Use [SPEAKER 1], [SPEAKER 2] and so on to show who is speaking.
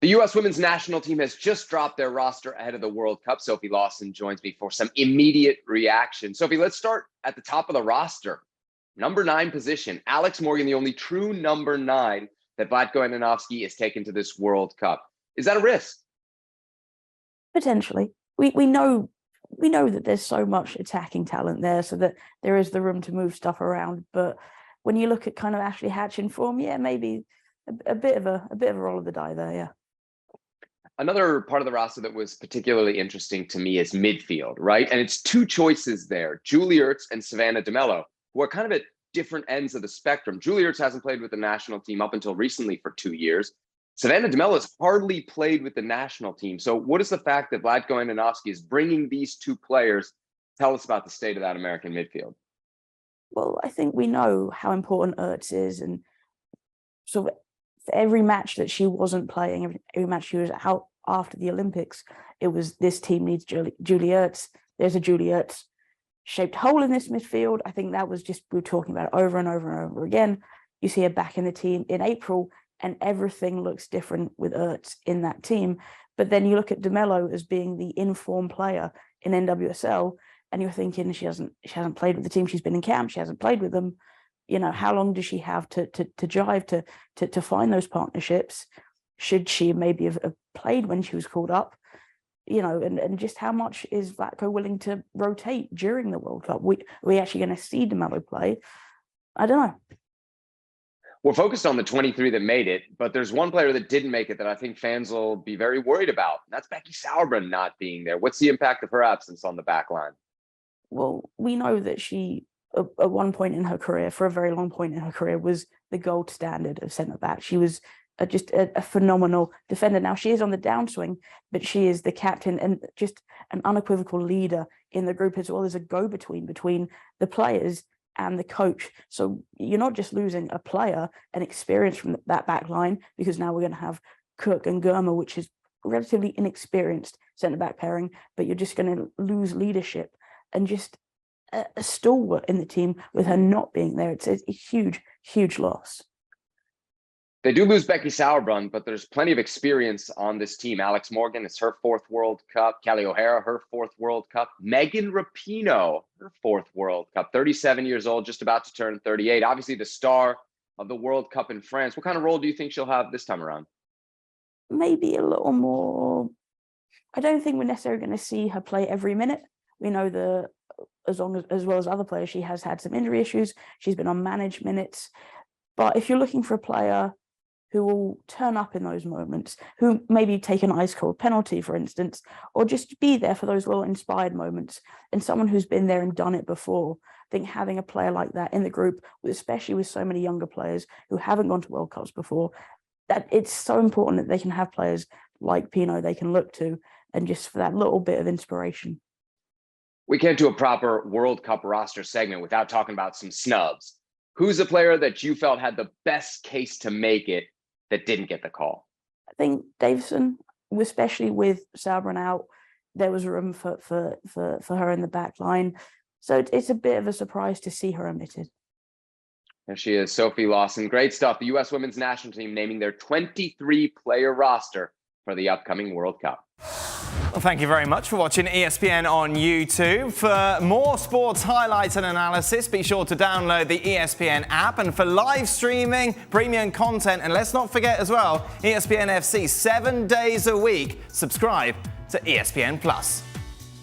[SPEAKER 1] The U.S. women's national team has just dropped their roster ahead of the World Cup. Sophie Lawson joins me for some immediate reaction. Sophie, let's start at the top of the roster. Number 9 position, Alex Morgan, the only true number 9 that Vlatko Andonovski has taken to this World Cup. Is that a risk?
[SPEAKER 2] Potentially. We know that there's so much attacking talent there, so that there is the room to move stuff around. But when you look at kind of Ashley Hatch in form, yeah, maybe a bit of a roll of the die there, yeah.
[SPEAKER 1] Another part of the roster that was particularly interesting to me is midfield, right? And it's 2 choices there, Julie Ertz and Savannah Demello, who are kind of at different ends of the spectrum. Julie Ertz hasn't played with the national team up until recently for 2 years. Savannah Demello has hardly played with the national team. So what is the fact that Vlatko Andonovski is bringing these 2 players? Tell us about the state of that American midfield.
[SPEAKER 2] Well, I think we know how important Ertz is, and so for every match that she wasn't playing, every match she was out after the Olympics, it was this team needs Julie Ertz. There's a Julie Ertz shaped hole in this midfield. I think that was just, we were talking about it over and over and over again. You see her back in the team in April, and everything looks different with Ertz in that team. But then you look at Demello as being the informed player in NWSL, and you're thinking she hasn't played with the team. She's been in camp. She hasn't played with them. You know, how long does she have to jive to find those partnerships? Should she maybe have played when she was called up? You know, and just how much is Vlatko willing to rotate during the World Cup? We actually going to see Demello play? I don't know.
[SPEAKER 1] We're focused on the 23 that made it, but there's one player that didn't make it that I think fans will be very worried about. That's Becky Sauerbrunn not being there. What's the impact of her absence on the back line?
[SPEAKER 2] Well, we know that she, at one point in her career, for a very long point in her career, was the gold standard of centre-back. She was just a phenomenal defender. Now, she is on the downswing, but she is the captain and just an unequivocal leader in the group, as well as a go-between between the players and the coach. So you're not just losing a player and experience from that back line, because now we're going to have Cook and Germer, which is relatively inexperienced centre-back pairing, but you're just going to lose leadership and just a stalwart in the team with her not being there. It's a huge, huge loss.
[SPEAKER 1] They do lose Becky Sauerbrunn, but there's plenty of experience on this team. Alex Morgan, it's her 4th World Cup. Kelly O'Hara, her 4th World Cup. Megan Rapinoe, her 4th World Cup. 37 years old, just about to turn 38. Obviously the star of the World Cup in France. What kind of role do you think she'll have this time around?
[SPEAKER 2] Maybe a little more. I don't think we're necessarily going to see her play every minute. We know as well as other players, she has had some injury issues. She's been on managed minutes. But if you're looking for a player who will turn up in those moments, who maybe take an ice cold penalty, for instance, or just be there for those little inspired moments, and someone who's been there and done it before, I think having a player like that in the group, especially with so many younger players who haven't gone to World Cups before, that it's so important that they can have players like Rapinoe they can look to, and just for that little bit of inspiration.
[SPEAKER 1] We can't do a proper World Cup roster segment without talking about some snubs. Who's the player that you felt had the best case to make it that didn't get the call?
[SPEAKER 2] I think Davison, especially with Sauerbrunn out, there was room for her in the back line. So it's a bit of a surprise to see her omitted.
[SPEAKER 1] There she is, Sophie Lawson. Great stuff. The U.S. women's national team naming their 23-player roster for the upcoming World Cup.
[SPEAKER 3] Well, thank you very much for watching ESPN on YouTube. For more sports highlights and analysis, be sure to download the ESPN app. And for live streaming, premium content, and let's not forget as well, ESPN FC 7 days a week. Subscribe to ESPN Plus.